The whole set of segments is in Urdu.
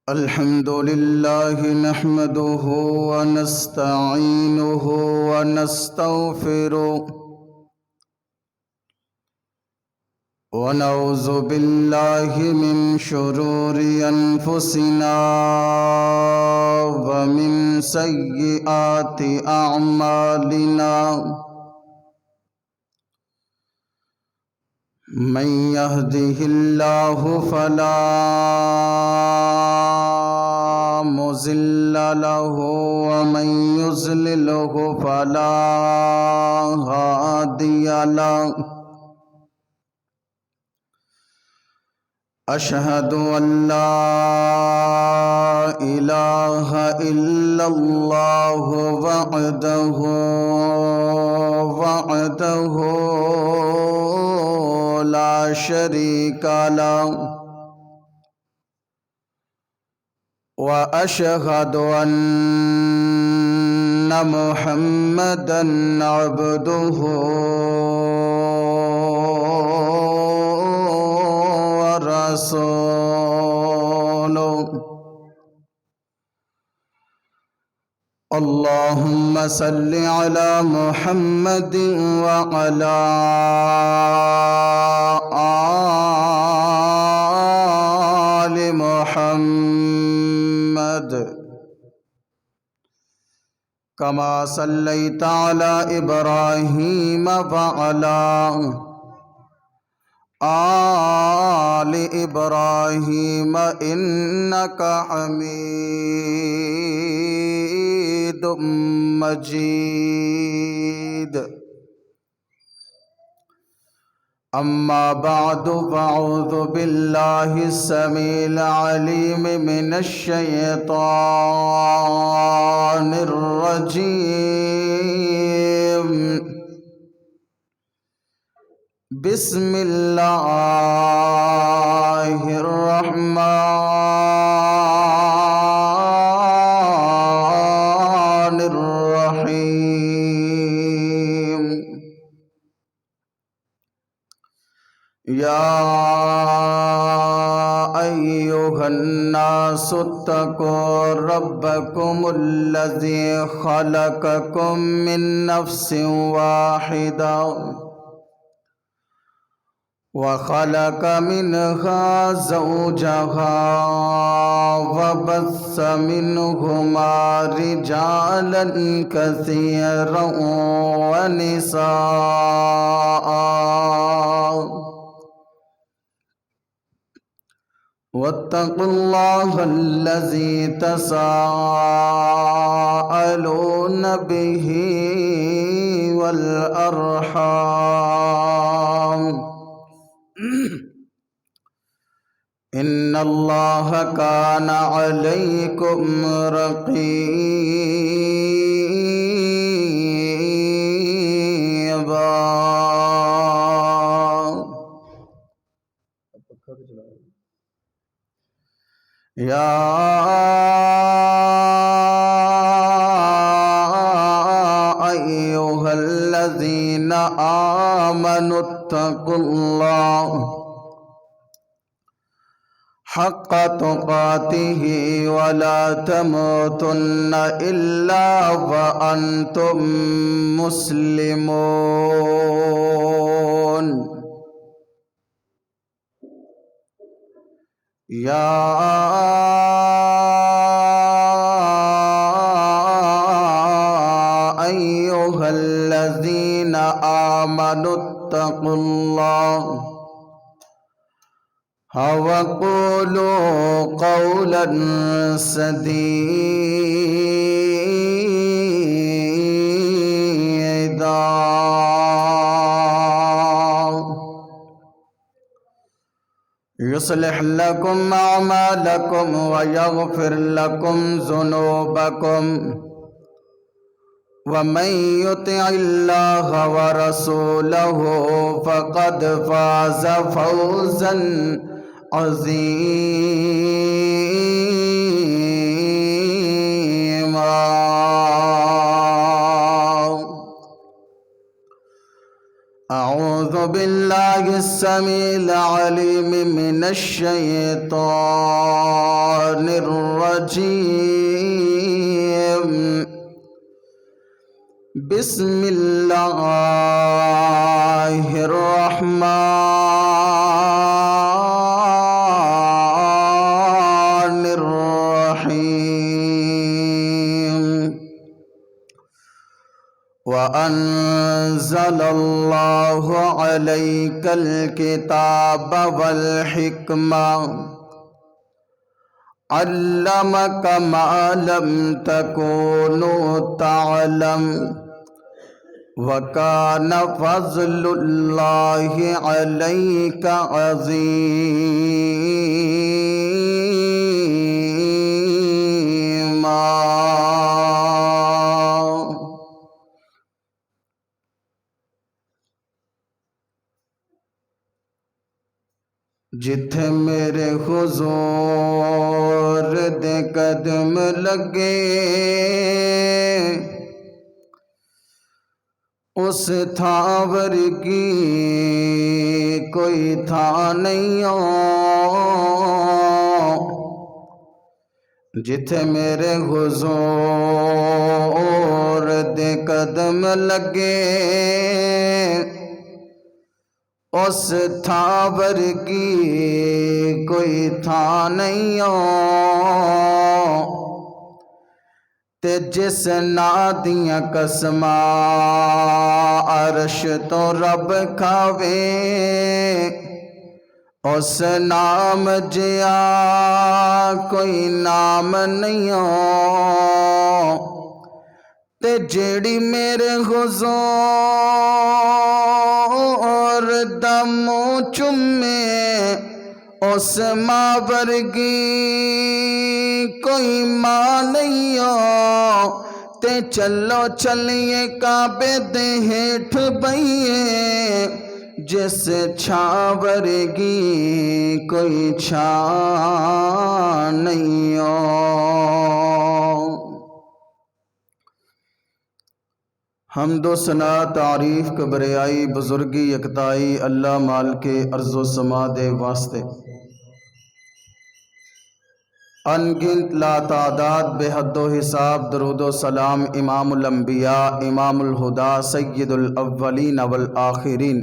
الحمد لله نحمده ونستعينه ونستغفره ونعوذ بالله من شرور أنفسنا ومن سيئات أعمالنا من يهده الله فلا مضل له ومن يضلله فلا هادي له أشهد أن لا إله إلا الله وحده لا شريك له وأشهد أن محمدا عبده ورسوله اللهم صل على محمد وعلى آل محمد كما صليت على إبراهيم وعلى آل إبراهيم إنك حميد مجيد أما بعد فأعوذ بالله السميع العليم من الشيطان الرجيم بسم الله الرحمن الرحيم يا أيها الناس اتقوا ربكم الذي خلقكم من نفس واحدة وخلق منها زوجها وبث منهما رجالا كثيرا ونساء واتقوا الله الذي تساءلون به والأرحام إن الله كان عليكم رقيبا يا أيها الذين آمنوا اتقوا الله حق تقاته ولا تموتن إلا وأنتم مسلمون يا أيها الذين آمنوا اتقوا الله وقولوا قولا سديدا يصلح لكم أعمالكم ويغفر لكم ذنوبكم ومن يطع الله ورسوله فقد فاز فوزا عظيما أعوذ بالله السميع العليم من الشيطان الرجيم. بسم الله الرحمن الرحيم. وأنزل الله عليك الكتاب والحكمة علمك ما لم تكن تعلم وكان فضل الله عليك عظيما. جتھے میرے حضور دے قدم لگے اس تھاں ورگی کوئی تھاں نہیں ہو. جتھے میرے حضور دے قدم لگے اس تھاں ورگی کوئی تھاں نہیں ہو. تے جس ناں دیاں قسماں عرش تو رب کھاوے اس نام جیا کوئی نام نہیں ہو. تے جیڑی میرے حضور دا منہ چومے اس ماں ورگی کوئی ماں نہیں ہو. تے چلو چلیے کعبے دے ہیٹھ بئیے جس چھاں ورگی کوئی چھاں نہیں ہو. حمد و ثنا تعریف کبریائی بزرگی یکتائی اللہ مال کے ارض و سما دے واسطے. انگنت لا تعداد بے حد و حساب درود و سلام امام الانبیاء امام الہدا سید الاولین والآخرین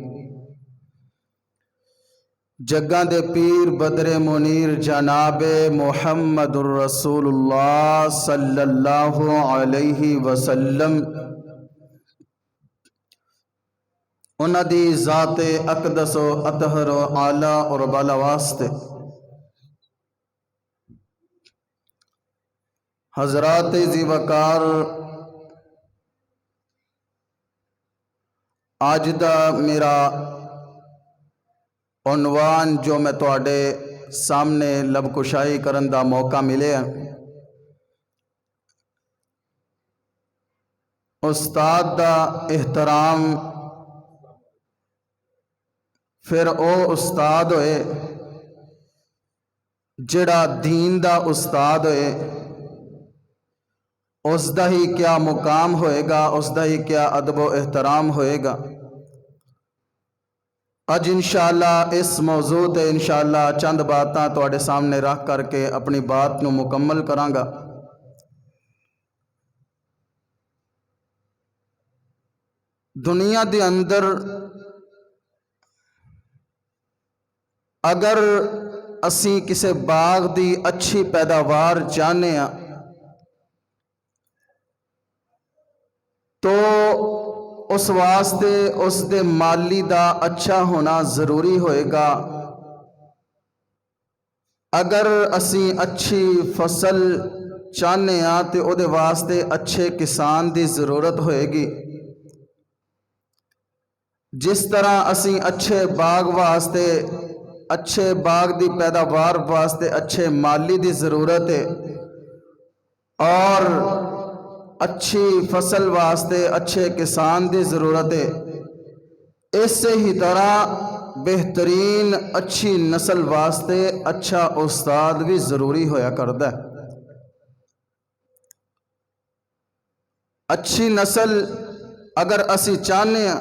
جگاں دے پیر بدر منیر جناب محمد الرسول اللہ صلی اللہ علیہ وسلم انہاں دی ذات اقدس و اطہر و اعلیٰ اور بالا واسطے. حضرات ذی وقار آج دا میرا عنوان جو میں تواڈے سامنے لب کشائی کرن دا موقع ملے ہیں استاد دا احترام پھر او استاد ہوئے جڑا دین دا استاد ہوئے اس دا ہی کیا مقام ہوئے گا اس دا ہی کیا ادب و احترام ہوئے گا. اج انشاءاللہ اس موضوع تے انشاءاللہ چند باتاں تواڈے سامنے رکھ کر کے اپنی بات نو مکمل کراں گا. دنیا دے اندر اگر اسی کسے باغ دی اچھی پیداوار چاہنے ہیں تو اس واسطے اس دے مالی دا اچھا ہونا ضروری ہوئے گا. اگر اسی اچھی فصل چاہنے ہیں تو او دے واسطے اچھے کسان دی ضرورت ہوئے گی. جس طرح اسی اچھے باغ واسطے اچھے باغ دی پیداوار واسطے اچھے مالی دی ضرورت ہے اور اچھی فصل واسطے اچھے کسان دی ضرورت ہے، اس سے ہی طرح بہترین اچھی نسل واسطے اچھا استاد بھی ضروری ہویا کردا ہے. اچھی نسل اگر اسی چاہنے ہیں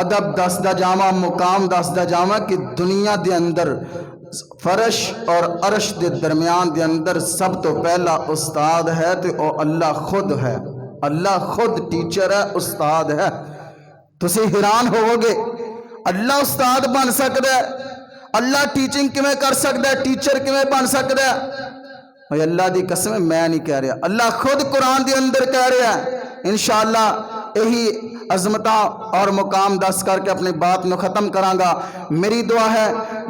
ادب دسدا جاواں، مقام دسدا جاواں کہ دنیا دے اندر فرش اور عرش دے درمیان دے اندر سب تو پہلا استاد ہے تے او اللہ خود ہے۔ اللہ خود ٹیچر ہے، استاد ہے۔ تسی حیران ہوو گے اللہ استاد بن سکدا ہے، اللہ ٹیچنگ کیویں کر سکدا ہے، ٹیچر کیویں بن سکدا ہے؟ بھائی اللہ دی قسم ہے میں نہیں کہہ رہا، اللہ خود قرآن دے اندر کہہ رہا ہے۔ انشاءاللہ یہی عظمتاں اور مقام دس کر کے اپنی بات میں ختم کراں گا۔ میری دعا ہے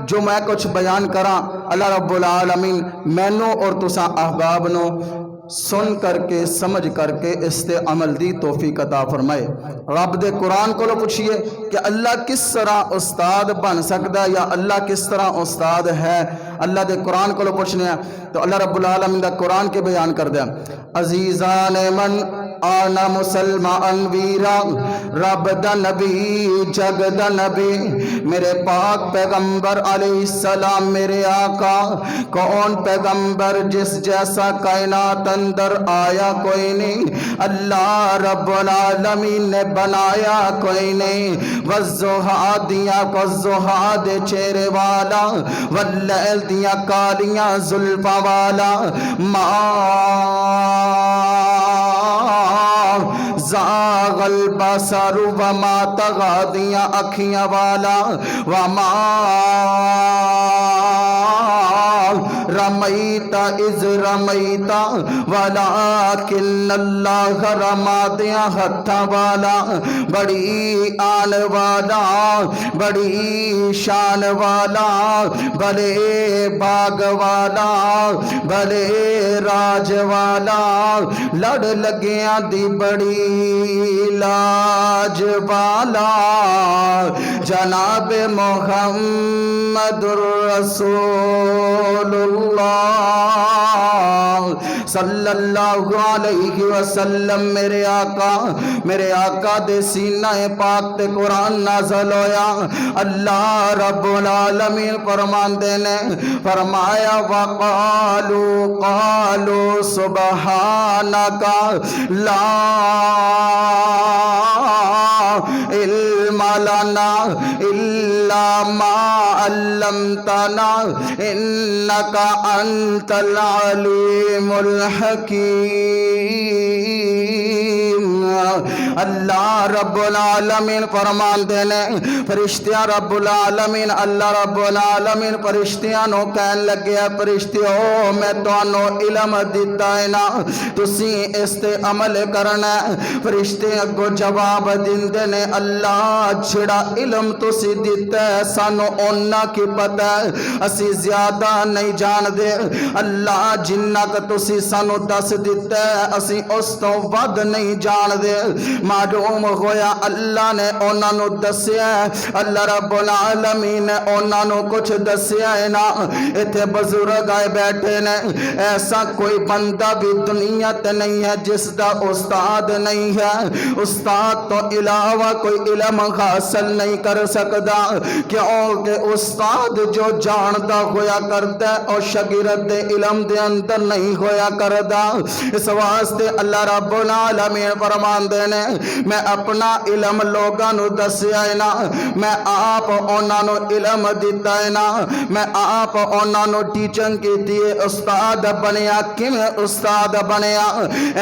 جو میں کچھ بیان کراں اللہ رب العالمین مینوں اور تساں احباب نو سن کر کے سمجھ کر کے اس تے عمل دی توفیق عطا فرمائے۔ رب دے قرآن کو پوچھئے کہ اللہ کس طرح استاد بن سکتا ہے یا اللہ کس طرح استاد ہے، اللہ دے قرآن کو پوچھنے ہیں تو اللہ رب العالمین دا قرآن کے بیان کر دیا۔ عزیزان من آنا مسلمان ویرا رب دا نبی جگ دا نبی میرے پاک پیغمبر علیہ السلام میرے آقا، کون پیغمبر جس جیسا کائنات اندر آیا کوئی نہیں، اللہ رب العالمین نے بنایا کوئی نہیں۔ والضحیٰ دیا کو ضحیٰ دے چہرے والا، واللیل دیا کالیاں زلفاں والا، زاغ البصر وما طغى دیا اکھیاں والا، وما رمیت اذ رمیت ولکن اللہ رما دیا ہتھاں والا، بڑی آن والا بڑی شان والا، بھلے باغ والا بھلے راج والا، لڑ لگیاں دی بڑی لاج والا، جناب محمد الرسول اللہ صلی اللہ علیہ وسلم میرے آقا دے سینہ پاک تے قرآن نازل ہویا۔ اللہ رب العالمین فرماندے نے فرمایا قالوا سبحانک لا علم لنا الا ما علمتنا انک انت العلیم الحکیم۔ اللہ رب العالمین فرماندے نے فرشتیاں رب العالمین اللہ رب العالمین فرشتیاں نو کہن لگے فرشتیو میں تانوں علم دیتا ہے نا، تسی اس تے عمل کرنا ہے۔ فرشتے اگو جواب دیندے نے اللہ جڑا علم تسی دیتا ہے سانو اونا کی پتہ ہے، اسی زیادہ نہیں جان دے۔ اللہ جنہ کا تسی سانو دس دیتا ہے اسی اس تو ود نہیں جان دے۔ معلوم ہویا اللہ نے اونا نو دسیا ہے، اللہ رب العالمین نے اونا نو کچھ دسیا ہے نا۔ ایتھے بزرگ آئے بیٹھے نے، ایسا کوئی بندہ بھی دنیا تے نہیں ہے جس دا استاد نہیں ہے۔ استاد تو علاوہ کوئی علم حاصل نہیں کر سکتا، کیونکہ استاد جو جاندا ہویا کرتا ہے اور شاگرد دے علم دے اندر نہیں ہویا کردا۔ اس واسطے اللہ رب العالمین فرماندے نے میں اپنا علم لوگاں نو دسیا ہے نا، میں آپ انہاں نو علم دیتا ہے نا، میں آپ انہاں نو ٹیچنگ کیتی ہے۔ استاد بنیا کیویں استاد بنیا؟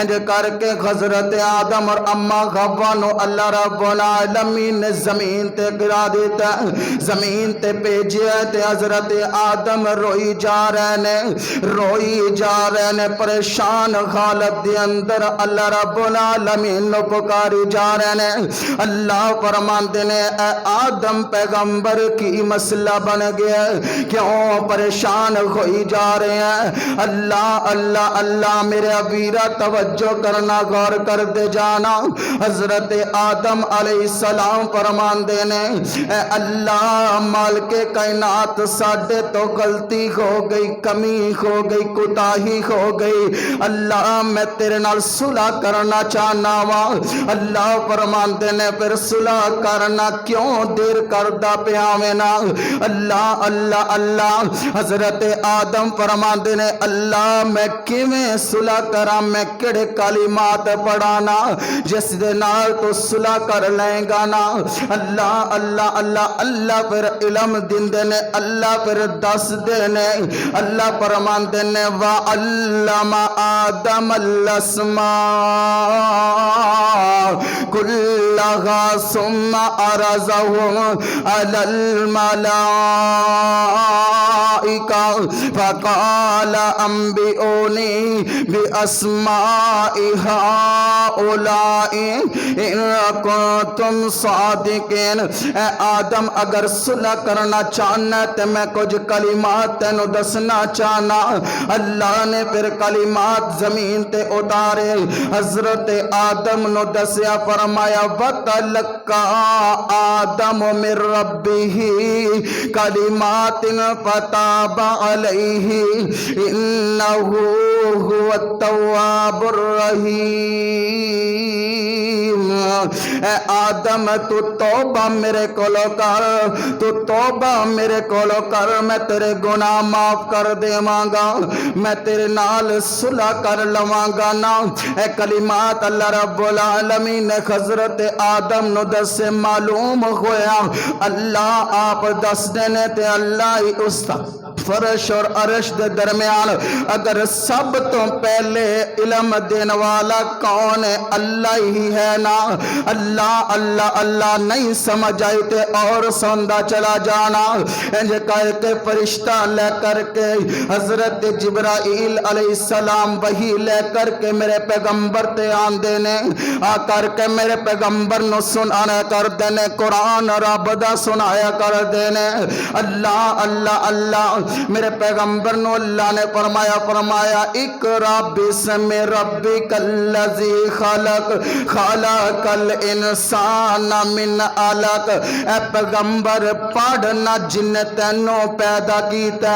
انج کر کے حضرت آدم اور اما حوا نو اللہ رب العالمین نے زمین تے گرا دیتا، زمین تے بھیجیا تے حضرت آدم روئی جا رہے نے پریشان حالت دے اندر اللہ رب العالمین نو پکاری جا رہے نے۔ اللہ فرماندے نے اے آدم پیغمبر کی مسئلہ بن گیا، کیوں پریشان ہوئی جا رہے ہیں؟ اللہ اللہ اللہ میرے ابیرہ توجہ کرنا غور کر دے جانا۔ حضرت آدم علیہ السلام فرماندے نے اے اللہ مالک کائنات ساڈے تو غلطی ہو گئی، کمی ہو گئی، کوتاہی ہو گئی، اللہ میں تیرے نال صلح کرنا چاہنا وا۔ اللہ فرماندے نے پھر صلح کرنا کیوں دیر کردا پیا وینا اللہ اللہ اللہ حضرت آدم فرماندے نے اللہ میں کیویں صلح کراں میں کہڑے کلمات پڑھانا جس دے نال تو صلح کر لیں گا نا اللہ اللہ اللہ اللہ پھر علم دیندے نے اللہ پھر دس دے نے اللہ فرماندے نے وَعَلَّمَ آدم الاسماء كلها ثم عرضهم على الملائكة فقال أنبئوني بأسماء هؤلاء إن كنتم صادقين اے آدم اگر صلح کرنا چاہنا تے میں کچھ کلمات تینوں دسنا چاہنا اللہ نے پھر کلمات زمین تے اتارے حضرت آدم نو دسیا فرمایا وَتَلَقَّى آدم من ربه کلمات فتاب علیہ انہو هو التواب الرحیم اے آدم تو توبہ میرے کولو کر تو توبہ میرے کولو کر میں تیرے گناہ معاف کر دیواں گا میں تیرے نال صلح کر لواں گا نا اے کلمات اللہ رب العالمین نے حضرت آدم نو دس سے معلوم ہویا اللہ آپ دس دینے تے اللہ ہی استاد فرش اور عرش دے درمیان اگر سب تو پہلے علم دین والا کون ہے اللہ ہی ہے نا اللہ اللہ اللہ نہیں سمجھ آئی تے اور سوندا چلا جانا انج کہہ کے فرشتہ لے کر کے حضرت جبرائیل علیہ السلام وہی لے کر کے میرے پیغمبر تے آن دینے آ کر کے میرے پیغمبر نو سنانا کر دینے قرآن رب دا سنایا کر دینے اللہ اللہ اللہ میرے پیغمبر نو اللہ نے فرمایا اقرا بسم ربک الذی خلق خلق الانسان من علق اے پیغمبر پڑھنا جن تینوں پیدا کیتا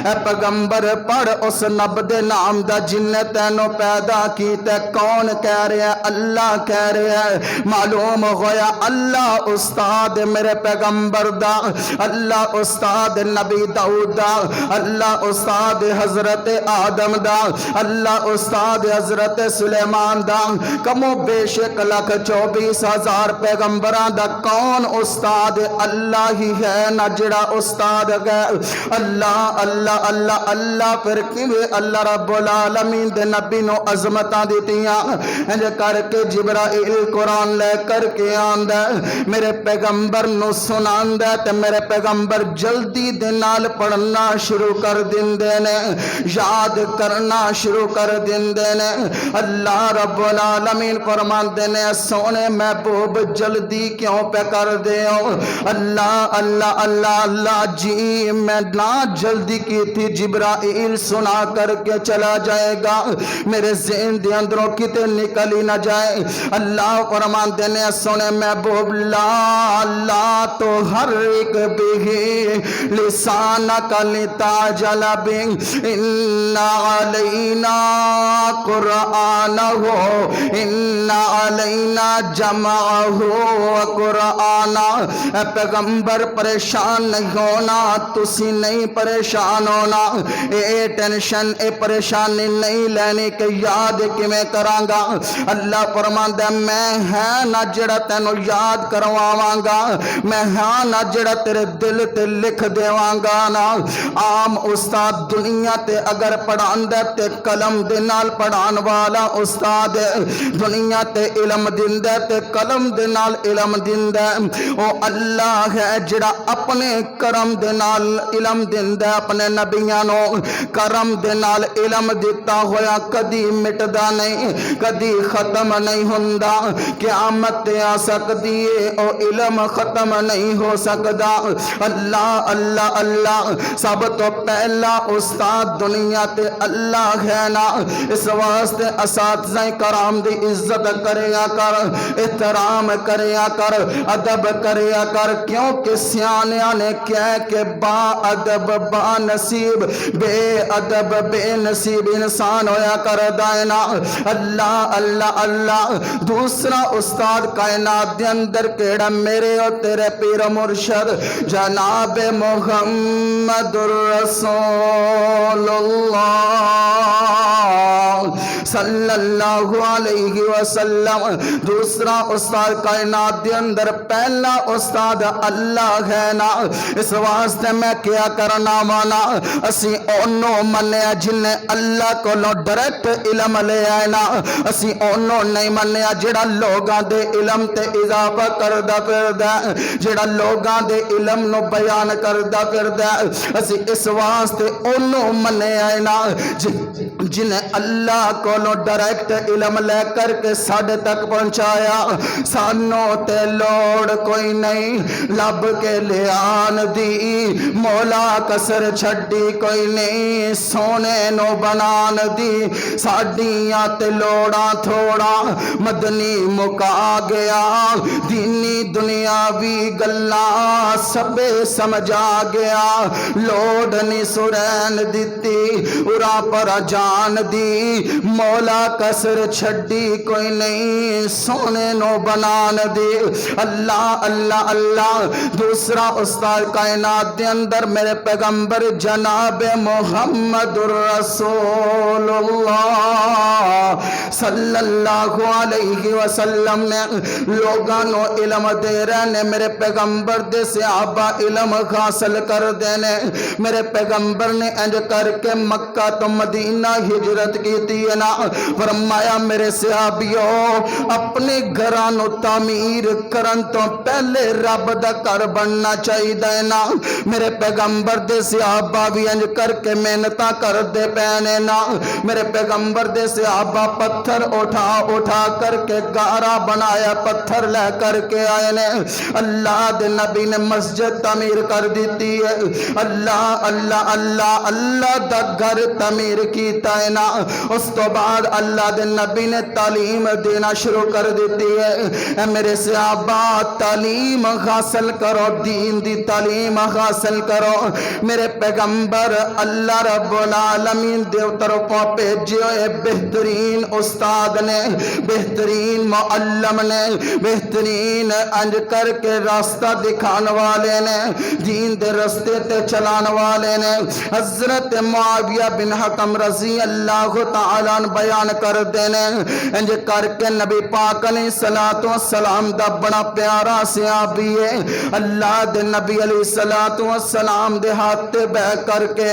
اے پیغمبر پڑھ اس نب دے نام دا جن تینوں پیدا کیتا کون کہہ رہا ہے اللہ کہہ رہا ہے معلوم ہویا اللہ استاد میرے پیغمبر دا اللہ استاد نبی داؤد دا اللہ استاد حضرت آدم دا اللہ استاد حضرت سلیمان دا کمو بے شک 1,24,000 پیغمبران دا کون استاد اللہ ہی ہے نہ جڑا استاد گئے اللہ اللہ اللہ اللہ پھر کیویں اللہ رب العالمین دے نبی نو عظمتاں دتیاں انج کر کے جبرائیل قرآن لے کر کے آندا میرے پیغمبر نو سناندا تے میرے پیغمبر جلدی دے نال پڑھنا شروع کر دیندے نے یاد کرنا شروع کر دیندے نے اللہ رب العالمین فرماندے نے سونے محبوب جلدی کیوں پہ کر دے ہو اللہ اللہ اللہ اللہ جی میں نہ جلدی کی تھی جبرائیل سنا کر کے چلا جائے گا میرے ذہن دے اندروں کتے نکل ہی نہ جائے اللہ فرماندے نے سونے محبوب لا لا تو ہر ایک بھی لسانہ کا لتاجل بین ان علینا قرآنہ ان علینا جمعہ قرآنہ اے پیغمبر پریشان نہیں ہونا تسی نہیں پریشان ہونا اے ٹینشن اے پریشانی نہیں لینی کہ یاد کی میں کراں گا اللہ فرماندا میں ہے نہ جڑا تینو یاد کرواواں گا میں ہاں نہ جڑا تیرے دل تے لکھ دیواں گا نا عام استاد دنیا تے اگر پڑھاندا تے قلم دے نال پڑھان والا استاد دنیا تے علم دیندا تے قلم دے نال علم دیندا او اللہ ہے جڑا اپنے کرم دے نال علم دیندا اپنے نبیاں نو کرم دے نال علم دیتا ہویا کدی مٹدا نہیں کدی ختم نہیں ہوندا قیامت تے آ سکدی ہے او علم ختم نہیں ہو سکدا اللہ اللہ اللہ سب تو پہلا استاد دنیا تے اللہ ہے نا، اس واسطے اساتذہ کرام دی عزت کریا کر، احترام کریا کر، ادب کریا کر، کیونکہ سیانیاں نے کہہ کہ با ادب با نصیب، بے ادب بے نصیب انسان ہویا کر دائنا۔ اللہ اللہ اللہ۔ دوسرا استاد کائنات دے اندر کیڑا میرے اور تیرے پیر مرشد جناب محمد الرسول اللہ صلی اللہ علیہ وسلم۔ دوسرا استاد کائنات دے اندر پہلا استاد اللہ ہے نا، اس واسطے میں کیا کرنا مانا، اسی اونوں منیا جنہیں اللہ کو ڈائریکٹ علم لے آئے نا، اسی اونوں نہیں منیا جڑا لوگاں دے علم تے اضافہ کردہ پھردا، جڑا لوگاں دے علم نو بیان کردہ پھردا، اسی اس واسطے اونوں منیا نا جنہیں اللہ کو ڈائریکٹ علم لے کر کے ساڑھے تک پہنچایا۔ سانوں تے لوڑ کوئی نہیں لب کے لیان دی، مولا کسر چھڑی کوئی نہیں سونے نو بنان دی، ساڑیاں تے لوڑاں تھوڑا مدنی مکا گیا، دینی دنیاوی گلاں سبے سمجھا گیا، لوڑ نہیں سرین دیتی ارا پر جان دی، مولا کسر چھڑی کوئی نہیں سونے نو بنان دی۔ اللہ اللہ اللہ۔ دوسرا استاد کائنات دے اندر میرے پیغمبر جناب محمد الرسول اللہ صلی اللہ علیہ وسلم نے لوگاں نو علم دے رہنے، میرے پیغمبر دے صحابہ علم حاصل کر دینے، میرے پیغمبر نے انج کر کے مکہ تو مدینہ ہجرت کی تھی نا، فرمایا میرے صحابیوں اپنے گھرانو تعمیر کرن تو پہلے رب دا گھر بننا چاہی دینا۔ میرے پیغمبر دے صحابہ بھی انج کر کے محنتاں کر دے پینے نا، میرے پیغمبر دے صحابہ پتھر اٹھا اٹھا کر کے گارا بنایا، پتھر لے کر کے آئے نے، اللہ دے نبی نے مسجد تعمیر کر دیتی ہے، اللہ اللہ اللہ اللہ دا گھر تعمیر کیتا ہے نا، اس تو بعد اللہ دے نبی نے تعلیم دینا شروع کر دیتی ہے، اے میرے صحابہ تعلیم حاصل کرو، دین دی تعلیم حاصل کرو، میرے پیغمبر اللہ رب العالمین دیو طرفوں بھیجے ہوئے بہترین استاد نے، بہترین معلم نے، بہترین انج کر کے راستہ دکھان والے نے، دین دے رستے تے چلان والے نے، حضرت معاویہ بن حکم رضی اللہ تعالیٰ بیان کر دینے، انج کر کے نبی پاک علیہ السلام دا بڑا پیارا صحابی ہے، اللہ دے نبی علیہ السلام دے ہاتھ بہ کر کے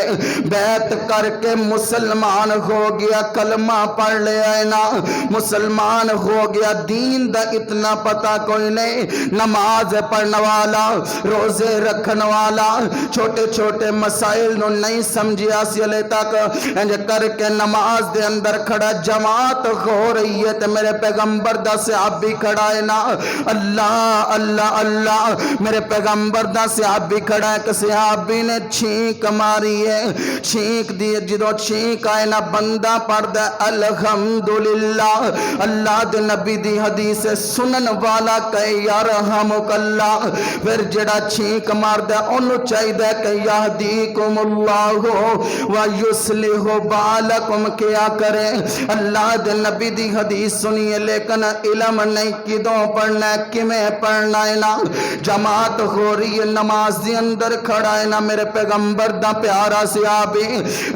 بیعت کر کے مسلمان ہو گیا، کلمہ پڑھ لے آئے نا، مسلمان ہو گیا، دین دا اتنا پتہ کوئی نہیں، نماز پڑھنے والا، روزے رکھنے والا، چھوٹے چھوٹے مسائل نو نہیں سمجھیا سی علی تک، انج کر کے نماز دے اندر کھڑا، جماعت ہو رہی ہے تے میرے پیغمبر دا صحابی کھڑا ہے نا، اللہ اللہ اللہ، میرے پیغمبر دا صحابی کھڑا ہے کہ صحابی نے چھینک ماری ہے، چھینک دی جدو چھینک آئے نا بندہ پڑھ دے الحمدللہ، اللہ دے نبی دی حدیث سنن والا کہے یرحمک اللہ، پھر جڑا چھینک مار دے انہوں چاہی دے کہ یہدیکم اللہ ویصلح بالکم، کیا کرے اللہ دے نبی دی حدیث سنیے لیکن علم نہیں کدوں پڑھنا ہے کمیں پڑھنا ہے نا، جماعت ہو رہی ہے نماز دی اندر کھڑا ہے نا، میرے پیغمبر دا پیارا صحابی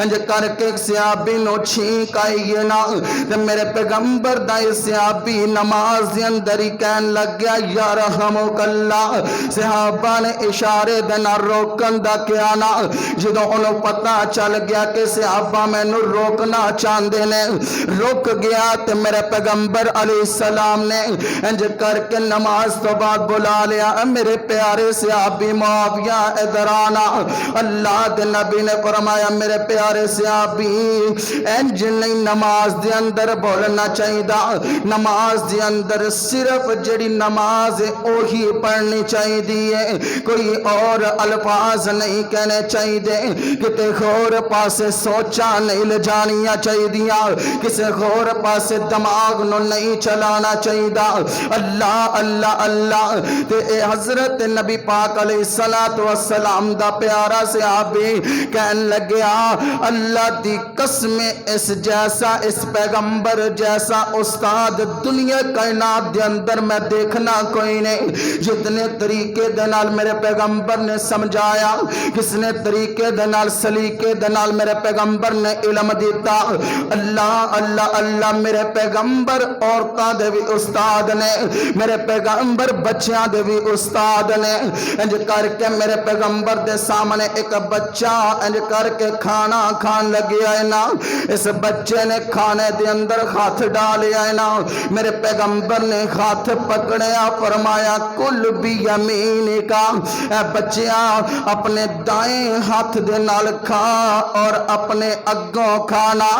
انج کر کے صحابی نو چھینک آئی ہے نا، میرے پیغمبر دا صحابی نماز دی اندر ہی کہن لگ گیا یرحمک اللہ، صحابہ نے اشارے دینا روکن دا کیا نا، جدو انہوں پتہ چل گیا کہ صحابہ میں نو روکنا چاندے نے، رک گیا تے میرے پیغمبر علیہ السلام نے انج کر کے نماز تو بعد بلا لیا، میرے پیارے صحابی معاویہ ادھر آنا۔ اللہ دے نبی نے فرمایا میرے پیارے صحابی انج نہیں نماز دے اندر بولنا چاہیے، نماز دے اندر صرف جڑی نماز ہے اوہی پڑھنی چاہیے، کوئی اور الفاظ نہیں کہنے چاہیے، کتے اور پاسے سوچا نہیں لے جانیاں چاہیے، کسی اور پاسے دماغ نو نہیں چلانا چاہیے۔ اللہ اللہ اللہ تے اے حضرت نبی پاک علیہ السلام دا پیارا صحابی کہن لگیا اللہ دی قسم اس جیسا اس پیغمبر جیسا استاد دنیا کائنات دے اندر میں دیکھنا کوئی نہیں، جتنے طریقے دے نال میرے پیغمبر نے سمجھایا، کس نے طریقے دے نال سلیقے دے نال میرے پیغمبر نے علم دیتا۔ اللہ اللہ اللہ میرے پیغمبر عورتاں دے بھی استاد نے، میرے پیغمبر بچیاں دے بھی استاد نے۔ انج کر کے میرے پیغمبر دے سامنے ایک بچہ انج کر کے کھانا کھان لگیا ہے نا، اس بچے نے کھانے دے اندر ہاتھ ڈالیا ہے نا، میرے پیغمبر نے ہاتھ پکڑیا، فرمایا کل بھی یمین کا، اے بچیا اپنے دائیں ہاتھ دے نال کھا اور اپنے اگوں کھانا۔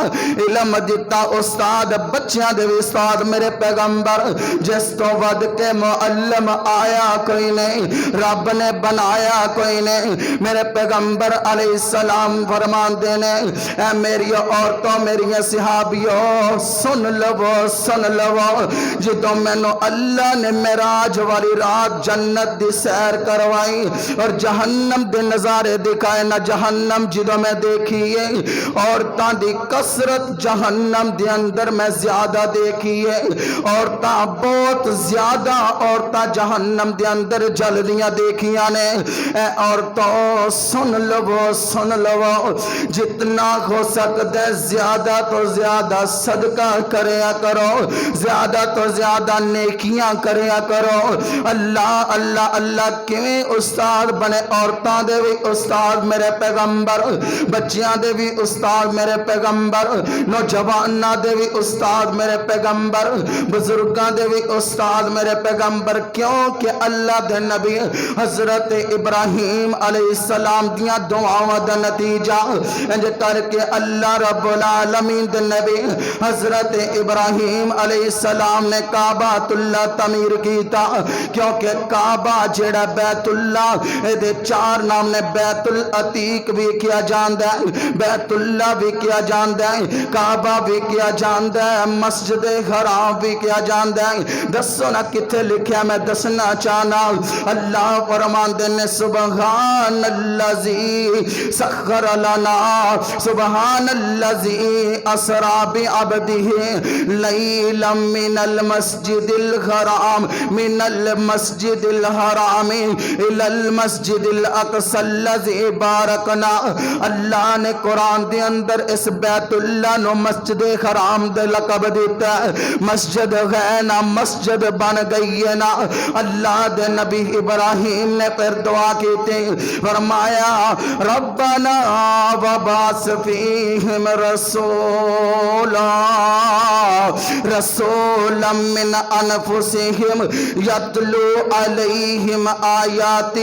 علم دیتا استاد بچیاں دے بھی استاد میرے پیغمبر، جس تو ود کے معلم آیا کوئی نہیں، رب نے بنایا کوئی نہیں۔ میرے پیغمبر علیہ السلام فرمان دینے اے میری عورتوں میری صحابیوں سن لو جدوں مینوں اللہ نے معراج والی رات جنت دی سیر کروائی اور جہنم دے نظارے دکھائے نا، جہنم جدوں میں دیکھیے عورتاں دی کثرت جہنم دے اندر میں زیادہ دیکھیے، عورتاں بہت زیادہ عورتاں جہنم دے اندر جلدیاں دیکھیاں نے۔ اے عورتوں سن لو جتنا ہو سکتا ہے زیادہ تو زیادہ صدقہ کریا کرو، زیادہ تو زیادہ نیکیاں کریا کرو۔ اللہ اللہ اللہ کیویں استاد بنے، عورتاں دے بھی استاد میرے پیغمبر، بچیاں دے بھی استاد میرے پیغمبر، نوجواناں دے بھی استاد میرے پیغمبر، بزرگاں دے بھی استاد میرے پیغمبر، کیونکہ اللہ دے نبی حضرت ابراہیم علیہ السلام دیاں دعاواں دا نتیجہ انج کر کے اللہ رب العالمین دے نبی حضرت ابراہیم علیہ السلام نے کعبۃ اللہ تعمیر کیتا، کیونکہ کعبہ جڑا بیت اللہ دے چار نام نے، بیت العتیق بھی کیا جاندا ہے، بیت اللہ بھی کیا جاندا ہے، کعبہ بھی کیا جاندا ہے، مسجد حرام بھی کیا جاندا ہے۔ دسو نا کتھے لکھیا، میں دسنا چاہنا۔ اللہ فرماندے نے سبحان الذی سخر لنا، سبحان الذی اسرا بعبده لیلا من المسجد الحرام من المسجد الحرام الى المسجد الاقصى الذي بارکنا۔ اللہ نے قرآن دے اندر اس بیت اللہ نو مسجد حرام دے لقب دیتا ہے، مسجد ہے نا مسجد بن گئی ہے نا۔ اللہ دے نبی ابراہیم نے پھر دعا کی تھی، فرمایا ربنا وبعث فیہم رسولا من انفسہم یتلو علیہم آیاتہ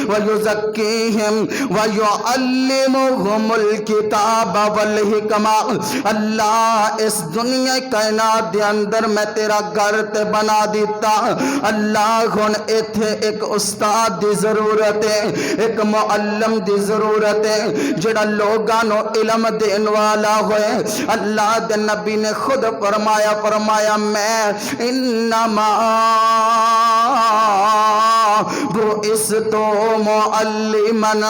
ویزکیہم ویعلمہم الکتاب والحکمہ۔ اللہ اس دنیا کائنات دے اندر میں تیرا گھر تے بنا دیتا، اللہ ہن ایتھے ایک استاد دی ضرورت ہے، ایک معلم دی ضرورت ہے جڑا لوگاں نو علم دین والا ہوئے۔ اللہ دے نبی نے خود فرمایا میں انما بعثت معلمن،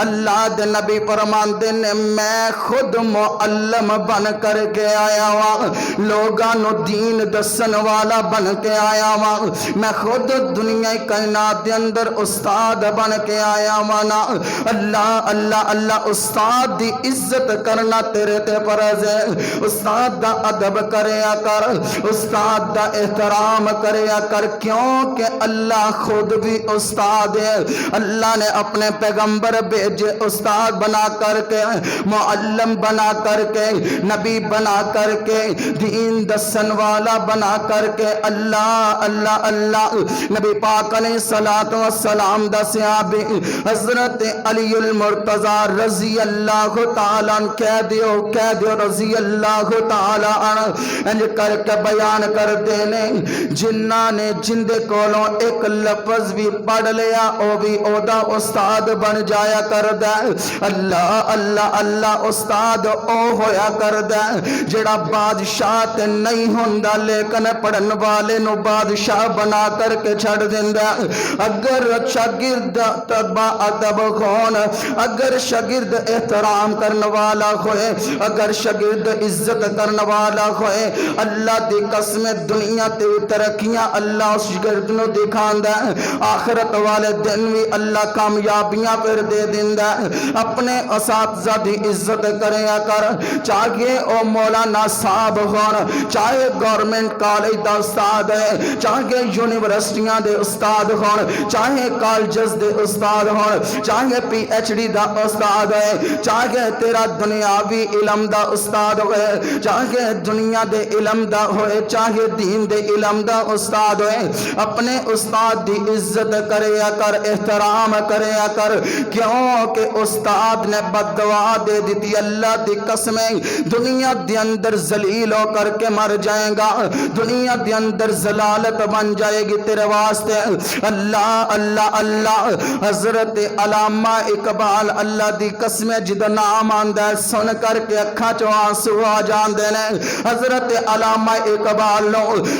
اللہ دے نبی فرماندے نے میں خود معلم بن کر کے آیا ہوا، لوگاں نو دین دسن والا بن کے آیا ہوا، میں خود دنیا کائنات دے اندر استاد بن کے آیا ہوا نا۔ اللہ اللہ اللہ استاد دی عزت کرنا تیرے تے فرض ہے، استاد دا ادب کریا کر، استاد دا احترام کریا کر، کیونکہ اللہ خود بھی بھی استاد ہے. اللہ نے اپنے پیغمبر بھیجے استاد بنا کر کے, معلم بنا کر کے, نبی بنا کر کے, دین دسن والا بنا کر کے. اللہ اللہ اللہ. نبی پاک علیہ الصلوۃ والسلام دا صحابی حضرت علی المرتضی رضی اللہ تعالیٰ عنہ کہہ دیو رضی اللہ تعالیٰ عنہ انج کر کے بیان کر دینے, جنہ نے جندے کولوں ایک لفظ بھی پڑھ لیا او بھی او دا استاد بن جایا کر دے. اللہ اللہ اللہ. استاد او ہویا کر دے جڑا بادشاہ تے نہیں ہوندا لیکن پڑھن والے نو بادشاہ بنا کر کے چھڑ دیندا. اگر شاگرد تبا ادب ہون, اگر شاگرد احترام کرن والا ہوئے, اگر شاگرد عزت کرن والا ہوئے, اللہ دی قسم دنیا تے ترقیاں اللہ اس شاگرد نو دکھاندا ہے, آخرت والے دن بھی اللہ کامیابیاں پھر دے دیندا ہے. اپنے اساتذہ دی عزت کریا کر, چاہے او مولانا صاحب ہون, چاہے گورنمنٹ کالج دا استاد ہے, چاہے یونیورسٹیاں دے استاد ہون, چاہے کالجز دے استاد ہون, چاہے پی ایچ ڈی دا استاد ہے, چاہے تیرا دنیاوی علم دا استاد ہوئے, چاہے دنیا دے علم دا ہوئے, چاہے دین دے علم دا استاد ہوئے, اپنے استاد دی عزت کریا کر, احترام کریا کر. کیوں کہ استاد نے بددعا دے دیتی. اللہ دی قسمیں دنیا دے اندر ذلیل ہو کر کے مر جائیں گا, دنیا دے اندر ذلالت بن جائے گی تیرے واسطے. اللہ اللہ اللہ. حضرت علامہ اقبال اللہ دی قسمیں جد نام آندہ ہے سن کر کے اکھاں چو آنسو آ جاندے نے. حضرت علامہ اقبال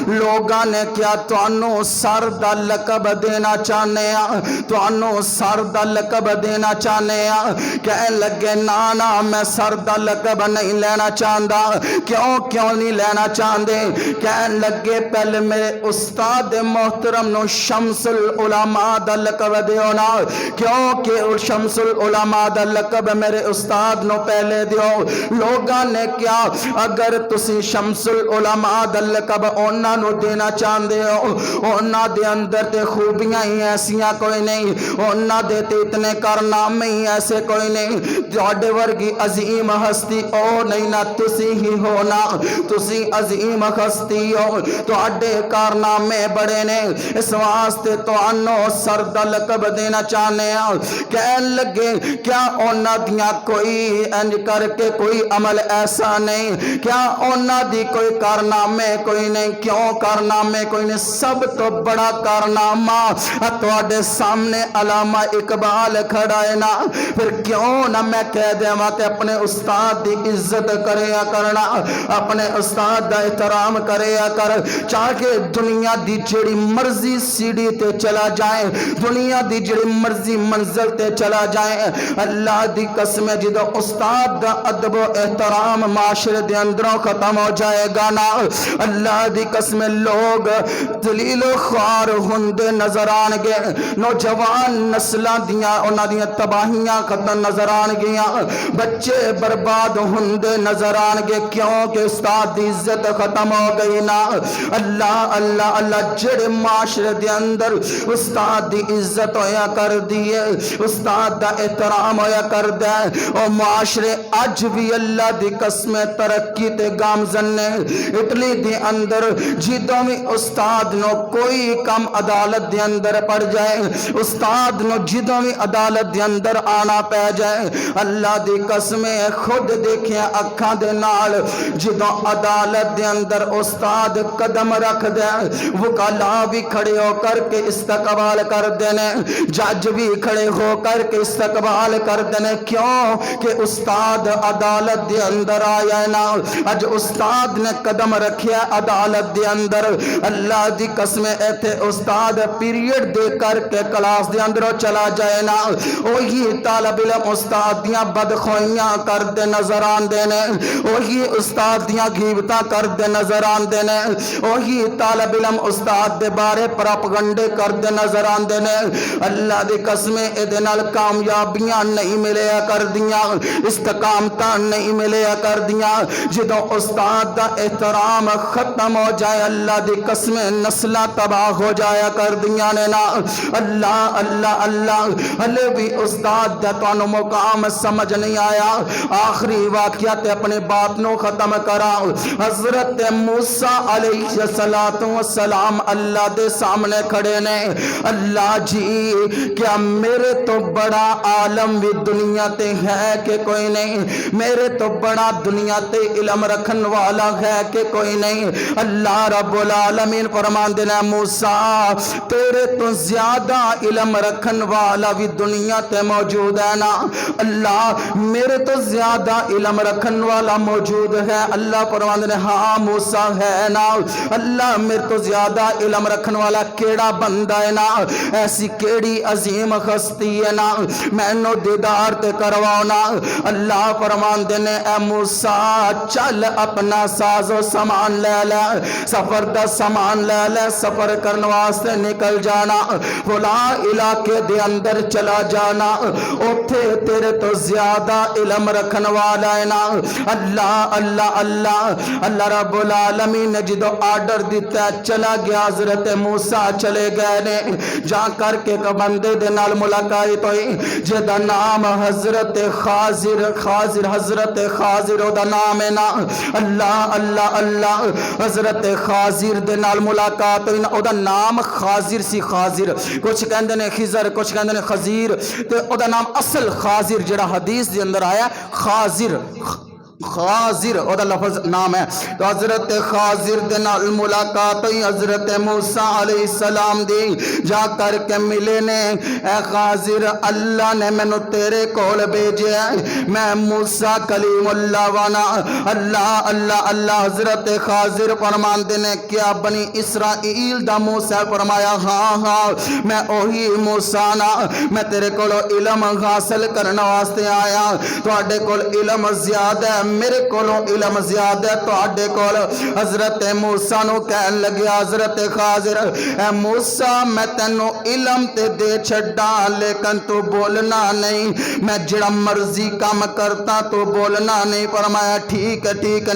لوگاں نے کیا توانو سر دا لقب دینا چاہنے ہیں, توانو سر دا لقب دینا چاہنے ہیں. کہنے لگے نانا میں سر دا لقب نہیں لینا چاہندا. کیوں نہیں لینا چاہندے؟ کہنے لگے پہلے میرے استاد محترم نو شمس العلماء دا لقب دیو نا, کیونکہ شمس العلماء دا لقب میرے استاد نو پہلے دیو. لوگاں نے کیا اگر تسی شمس العلماء دا لقب اونا نو دینا چاہندے ہو, اونا دے اندر تے خوبیاں ہی ایسیاں کوئی نہیں, اونا دے تے اتنے کارنامے ہی ایسے کوئی نہیں. تواڈے ورگی عظیم ہستی او نہیں نا تسی ہی ہونا, تسی عظیم ہستی ہو, تواڈے کارنامے بڑے نے, اس واسطے توانو سر دا لقب دینا چاہنے ہیں. کہنے لگے کیا اونا دیاں کوئی انج کر کے کوئی عمل ایسا نہیں, کیا اونا دی کوئی کارنامے کوئی نہیں, کیوں کارنامے کوئی نہیں؟ سب تو بڑا کارنامہ تواڈے سامنے علامہ اقبال کھڑا ہے نا. پھر کیوں نہ میں کہہ دے تے اپنے استاد دی عزت کریا کرنا, اپنے استاد دا احترام کریا کر. چاہے دنیا دی جڑی مرضی سیڑھی تے چلا جائیں, دنیا دی جڑی مرضی منزل تے چلا جائیں, اللہ دی قسم جدو استاد دا ادب و احترام معاشرے دے اندروں ختم ہو جائے گا نا, اللہ دی قسم لوگ ذلیل و خوار ہوندے نظر آن گے, نوجوان نسلاں دیاں انہاں دیاں تباہیاں ختم نظر آن گیاں, بچے برباد ہوندے نظر آن گے, کیونکہ استاد دی عزت ختم ہو گئی نا. اللہ اللہ اللہ. جڑے معاشرے دے اندر استاد دی عزت ہویا کر دیے, استاد دا احترام ہویا کر دے, اور معاشرے اج بھی اللہ دی قسم ترقی تے گامزن نے. اٹلی دے اندر جدوں بھی استاد نو کوئی کم عدالت دے اندر پڑ جائے, استاد نو جدوں بھی عدالت دے اندر آنا پہ جائے, اللہ دی قسم خود دیکھیں اکھاں دے نال جدوں عدالت دے اندر استاد قدم رکھ دے, وکلا بھی کھڑے ہو کر کے استقبال کر دینے, جج بھی کھڑے ہو کر کے استقبال کر دینے. کیوں کہ استاد عدالت دے اندر آیا ہے نا. اج استاد نے قدم رکھیا عدالت دے اندر, اللہ دی قسم ایتھے استاد پیریڈ دے کر کے کلاس دے اندر چلا جائے نا, وہی طالب علم استاد دیاں بدخوئیاں کر دے نظر آن دینے, وہی استاد دیاں غیبتاں کر دے نظر آن دینے, وہی طالب علم استاد دے بارے پراپگنڈے کر دے نظر آن دینے. اللہ دی قسم اے نال کامیابیاں نہیں ملیا کر دیاں, استقامتاں نہیں ملیا کر دیاں. جدوں استاد دا احترام ختم ہو جائے, اللہ دی قسم نسلاں تباہ ہو جایا کر دیاں نے. نا اللہ اللہ اللہ ہلے بھی استاد دا تانوں مقام سمجھ نہیں آیا آخری واقعہ تے اپنے بات نو ختم کرا حضرت موسیٰ علیہ السلام اللہ دے سامنے کھڑے نے اللہ جی کیا میرے تو بڑا عالم بھی دنیا تے ہے کہ کوئی نہیں میرے تو بڑا دنیا تے علم رکھن والا ہے کہ کوئی نہیں اللہ رب العالمین فرمان دینا موسیٰ تیرے تو زیادہ علم رکھن والا بھی دنیا تے موجود ہے نا اللہ میرے تو زیادہ علم رکھن والا موجود ہے اللہ فرمان دینا ہاں موسیٰ ہے نا اللہ میرے تو زیادہ علم رکھن والا کیڑا بندہ ہے نا ایسی کیڑی عظیم ہستی ہے نا میں نو دیدار تے کرواؤ نا اللہ فرمان دینے اے موسیٰ چل اپنا ساز و سامان لے لے سفر دا سامان لے لے سفر کرنے واسطے نکل جانا فلاں علاقے دے اندر چلا جانا اوتھے تیرے تو زیادہ علم رکھن والا ہے نا اللہ اللہ اللہ اللہ رب العالمین نے جدو آرڈر دیتا ہے چلا گیا حضرت موسیٰ چلے گئے نے جا کر کے بندے دے نال ملاقات ہوئی جدا نام حضرت خاضر حضرت خاضر او دا نام ہے نا اللہ اللہ اللہ حضرت خاضر دے نال ملاقات ہوئی نا او دا نام خاضر سی خاضر کچھ کہندے نے خضر کچھ کہندے نے خضیر تے او دا نام اصل خاضر جڑا حدیث دے اندر آیا خاضر خاضر او دا لفظ نام ہے تو حضرت خاضر دے نال ملاقات ہوئی حضرت موسیٰ علیہ السلام دی جا کر کے ملے نے اے خاضر اللہ نے میں نو تیرے کول بھیجے میں موسیٰ کلیم اللہ وانا اللہ اللہ اللہ حضرت خاضر فرمان دینے کیا بنی اسرائیل دا موسیٰ فرمایا ہاں ہاں میں اوہی موسیٰ نا میں تیرے کولو علم حاصل کرنا واسطے آیا تو اڈے کول علم زیادہ ہے میرے کولوں علم زیادہ ہے تو آڈے کول حضرت موسیٰ نو کہن لگے حضرت خاضر اے موسیٰ میں تینو علم تے دے چھڑا لیکن تو بولنا نہیں میں جڑا مرضی کام کرتا تو بولنا نہیں فرمایا ٹھیک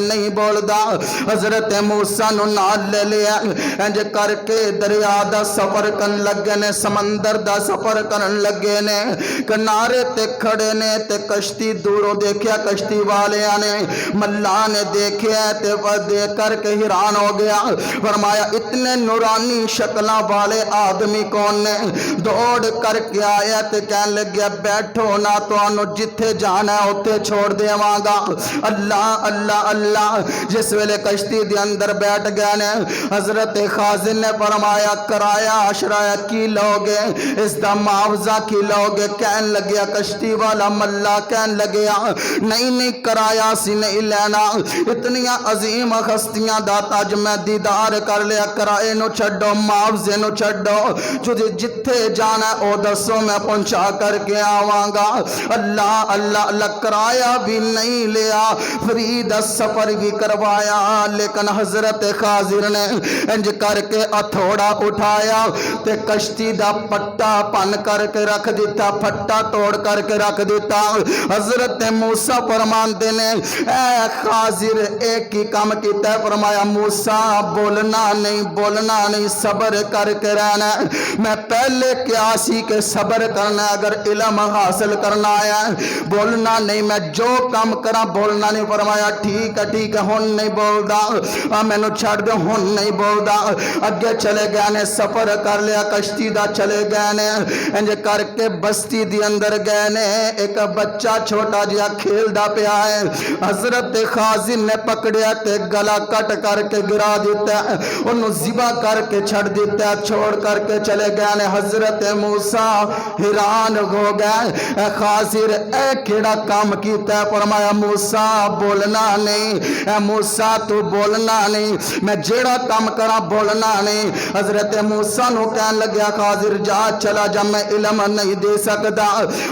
نہیں بول دا حضرت موسیٰ نو نال لے لیا انج کر کے دریا دا سفر کرن لگے نے سمندر دا سفر کرن لگے نے کنارے تے کھڑے نے تے کشتی دوروں دیکھیا کشتی والے نے ملا نے دیکھے تے دیکھ کر کے حیران ہو گیا فرمایا اتنے نورانی شکلہ والے آدمی کون نے دوڑ کر کے آیا تے کہنے لگیا بیٹھو نا تو انو جتھے جانا ہے ہوتے چھوڑ دے وانگا اللہ اللہ اللہ جس ویلے کشتی دے اندر بیٹھ گئے نے حضرت خاضر نے فرمایا کرایا اشرایا کی لوگے اس دا معاوضہ کی لوگے کہنے لگیا کشتی والا ملا کہنے لگیا نہیں کرایا سی نہیں لینا اتنیاں عظیم ہستیاں دا تاج میں دیدار کر لیا کرائے نو چھڑو معاوضے نو چھڑو جو جتھے جانا ہے او دسو میں پہنچا کر کے آوانگا اللہ اللہ اللہ کرایا بھی نہیں لیا فرید سفر بھی کروایا لیکن حضرت خاضر نے انج کر کے اتھوڑا اٹھایا تے کشتی دا پٹا پن کر کے رکھ دیتا پھٹا توڑ کر کے رکھ دیتا حضرت موسیٰ فرمان دینے اے خاضر ایک ہی کام کیتا ہے فرمایا موسیٰ بولنا نہیں صبر کر کے رہنا میں پہلے کیا سی کہ صبر کرنا اگر علم حاصل کرنا ہے بولنا نہیں میں جو کام کرا بولنا نہیں فرمایا ٹھیک ہے ہون نہیں بول دا میں نو چھڑ دے ہون نہیں بول دا اگے چلے گئے نے سفر کر لیا کشتی دا چلے گئے نے انج کر کے بستی دی اندر گئے نے ایک بچہ چھوٹا جیا کھیل دا پہ آئے حضرت خاضر نے پکڑیا تے گلا کٹ کر کے گرا دیتا ہے انہوں ذبح کر کے چھڑ دیتا ہے چھوڑ کر کے چلے گئے نے حضرت موسیٰ حیران ہو گئے اے خاضر اے کیڑا کام کیتا ہے فرمایا موسیٰ بولنا نہیں اے موسیٰ تو بولنا نہیں میں جیڑا کام کرا بولنا نہیں حضرت موسیٰ نو کہن لگیا خاضر جا چلا جا میں علم نہیں دے سکتا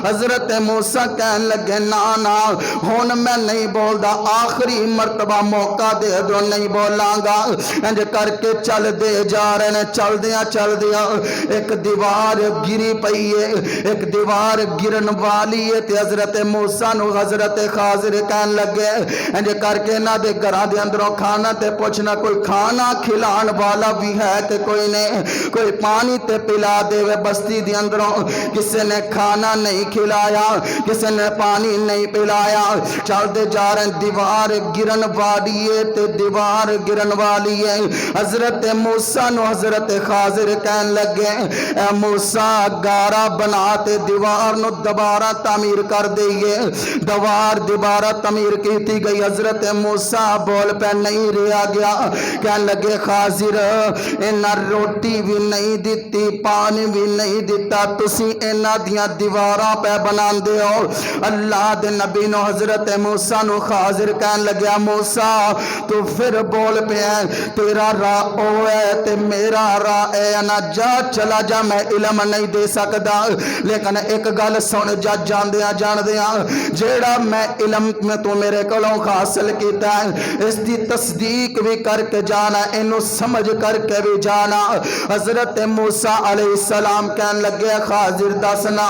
حضرت موسیٰ کہن لگے نا ہون میں نہیں بولدا آخری مرتبہ موقع دے دو نہیں بولاں گا انج کر کے چل دے جا رہے نے چل دیاں ایک دیوار گری پئی ہے ایک دیوار گرن والی ہے تے حضرت موسیٰ نو حضرت خاضر کہن لگے انج کر کے نہ دے گھراں دے اندروں کھانا تے پوچھنا کوئی کھانا کھلان والا بھی ہے کہ کوئی نہیں کوئی پانی تے پلا دے وے بستی دے اندروں کسی نے کھانا نہیں کھلایا کسی نے پانی نہیں پلایا چل دے جا رہے دیوار گرن والی ہے تے دیوار گرن والی ہے حضرت موسیٰ نو حضرت خاضر کہن لگے اے موسیٰ گارا بناتے دیوار نو دوبارہ تعمیر کر دئیے دوار دوبارہ تعمیر کیتی گئی حضرت موسیٰ بول پہ نہیں رہا گیا کہن لگے خاضر انہا روٹی بھی نہیں دیتی پانی بھی نہیں دیتا تسی انہا دیاں دیواراں پہ بنان دے ہو اللہ دے نبی نو حضرت موسیٰ نو خاضر کہن لگیا موسیٰ تو پھر بول پہ ہے تیرا راہ او ہے تے میرا راہ اے انا جا چلا جا میں علم نہیں دے سکدا لیکن ایک گل سن جا جان دیاں جیڑا میں علم میں تو میرے کولوں حاصل کیتا ہے اس دی تصدیق بھی کر کے جانا انو سمجھ کر کے بھی جانا حضرت موسیٰ علیہ السلام کہن لگے خاضر دسنا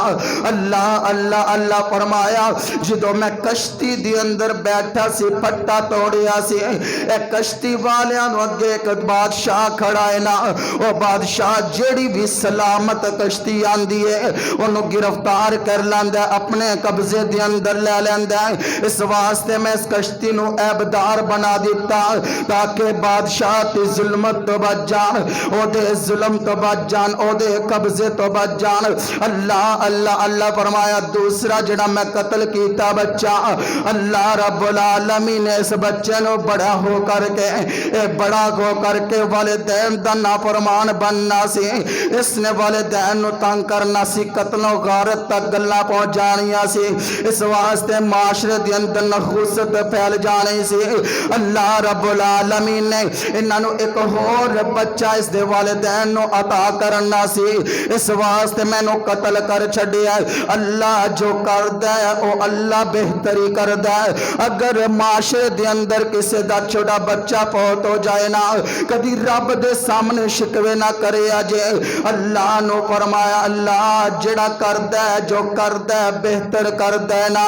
اللہ اللہ اللہ فرمایا جدو میں کشتی دی اندر بیٹھا سی پھٹا توڑیا سی ایک کشتی والیاں نو اگے ایک بادشاہ کھڑا ہے نا وہ بادشاہ جیڑی بھی سلامت کشتی آندی ہے انہوں گرفتار کر لیندا اپنے قبضے دے اندر لے لیندا اس واسطے میں اس کشتی نو عیبدار بنا دیتا تاکہ بادشاہ تی ظلمت تو بچ جان او دے ظلم تو بچ جان او دے قبضے تو بچ جان اللہ اللہ اللہ فرمایا دوسرا جڑا میں قتل کیتا بچہ اللہ رب العالمین نے اس بچے نو بڑا ہو کر کے بڑا ہو کر کے والدین دا نافرمان بننا سی اس نے والدین نو تنگ کرنا سی قتل و غارت تک گلاں پہنچ جانیاں سی اس واسطے معاشرے دے اندر نخوست پھیل جانی سی اللہ رب العالمین نے انہاں نو ایک اور بچہ اس دے والدین نو عطا کرنا سی اس واسطے میں نو قتل کر چھڈیا اللہ جو کردا ہے او اللہ بہتری کردا ہے اگر معاشرے دے اندر کسی دا چھوٹا بچہ فوت ہو جائے نا کدی رب دے سامنے شکوے نہ کرے اجے اللہ نو فرمایا اللہ جڑا کردا ہے جو کردا ہے بہتر کردا ہے نا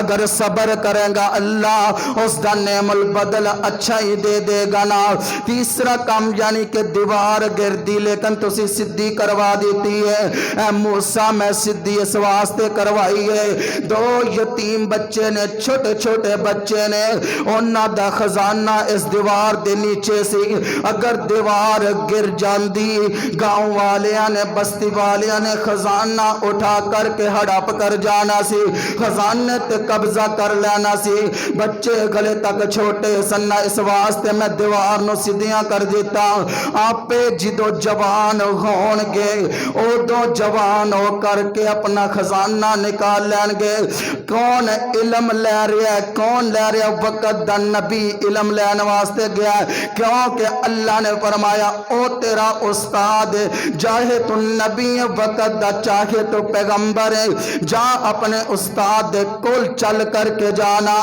اگر صبر کرے گا اللہ اس دا نعم البدل اچھا ہی دے گا نا تیسرا کام یعنی کہ دیوار گردی لیکن تسی سدھی کروا دیتی ہے اے موسیٰ میں سدھی اس واسطے کروائی ہے دو یتیم بچے نے چھوٹے چھوٹے بچے نے انہاں دا خزانہ اس دیوار دے نیچے سی اگر دیوار گر جاندی گاؤں والیاں نے بستی والیاں نے خزانہ اٹھا کر کے ہڑپ کر جانا سی خزانے تے قبضہ کر لینا سی بچے گلے تک چھوٹے سننا اس واسطے میں دیوار نو سدھیاں کر دیتا آپ جدو جوان ہون گے او دو جوان ہو کر کے اپنا خزانہ نکال لین گے کون علم لے رہا ہے کون لے رہا ہے وقت دا نبی علم لین واسطے گیا ہے کیونکہ اللہ نے فرمایا او تیرا استاد چاہے تو نبی وقت دا چاہے تو پیغمبر ہے جا اپنے استاد دے کول چل کر کے جانا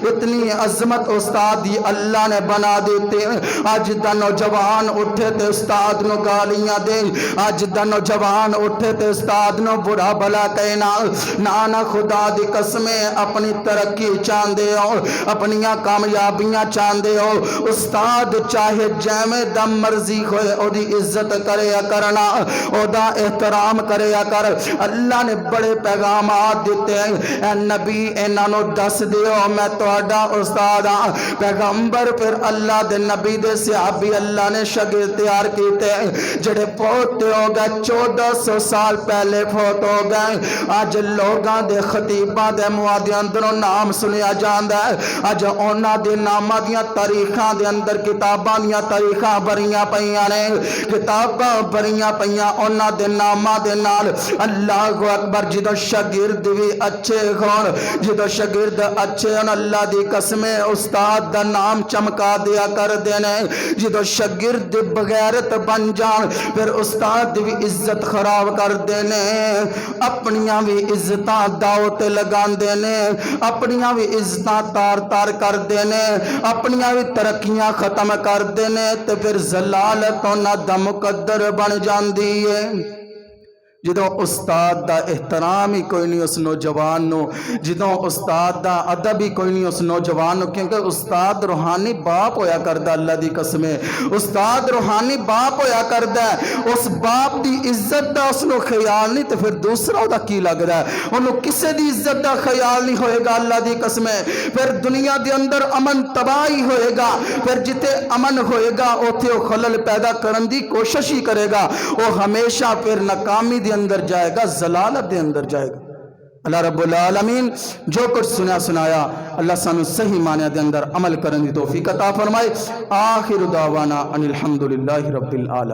اتنی عظمت استاد ہی اللہ نے بنا دیتے آج دا نوجوان اٹھے تے استاد نو گالیاں دے آج دا نوجوان اٹھے تے استاد نو برا بلا کہنا نانا خدا دی قسمیں اپنی ترقی چاندے ہو اپنیاں کامیابیاں چاندے ہو استاد چاہے جیمے دا مرضی ہوئے او دی عزت کرے کرنا او دا احترام کرے کر اللہ نے بڑے پیغامات دیتے ہیں اے نبی انہاں نو دس دیو میں تہاڈا استاد ہاں پیغمبر پھر اللہ دے نبی دے صحابی اللہ نے شاگرد تیار کیتے جڑے فوت ہو گئے 1400 سال پہلے فوت ہو گئے آج لوگاں دے خطیباں دے موادیاں اندروں نام سنیا جاندا ہے آج انہاں دے ناماں دیاں تاریخاں دے اندر کتاباں دیاں تاریخاں بھریاں پیاں نے کتاباں بھریاں پیاں انہاں دے ناماں دے نال اللہ اکبر جدو شاگرد بھی اچھے ہون جدو شاگرد اچھے ہون اللہ دی قسمیں استاد دا نام چمکا دیا کر دینے جدو شاگرد بغیرت بن جان پھر استاد بھی عزت خراب کر دینے اپنیاں بھی عزتاں داؤ تے لگان دینے اپنیاں بھی عزت عزتاں تار تار کر دینے اپنیاں بھی ترقیاں ختم کر دینے تے پھر ضلالت انہاں دا مقدر بن جاندی ہے جدوں استاد دا احترام ہی کوئی نہیں اس نوجوان نو جدوں استاد دا ادب ہی کوئی نہیں اس نوجوان نو کیونکہ استاد روحانی باپ ہویا کردہ اللہ دی قسم ہے استاد روحانی باپ ہویا کردہ اس باپ دی عزت دا اس نو خیال نہیں تو پھر دوسرا دا کی لگ رہا ہے انہوں کسے دی عزت دا خیال نہیں ہوئے گا اللہ دی قسم ہے پھر دنیا دی اندر امن تباہی ہوئے گا پھر جتے امن ہوئے گا اوتھے وہ خلل پیدا کرن دی کوشش ہی کرے گا وہ ہمیشہ پھر ناکامی دی اندر جائے گا ضلالت دے اندر جائے گا اللہ رب العالمین جو کچھ سنایا اللہ سانو صحیح معنی دے اندر عمل کرن دی توفیق عطا فرمائے آخر دعوانا ان الحمدللہ رب العالمین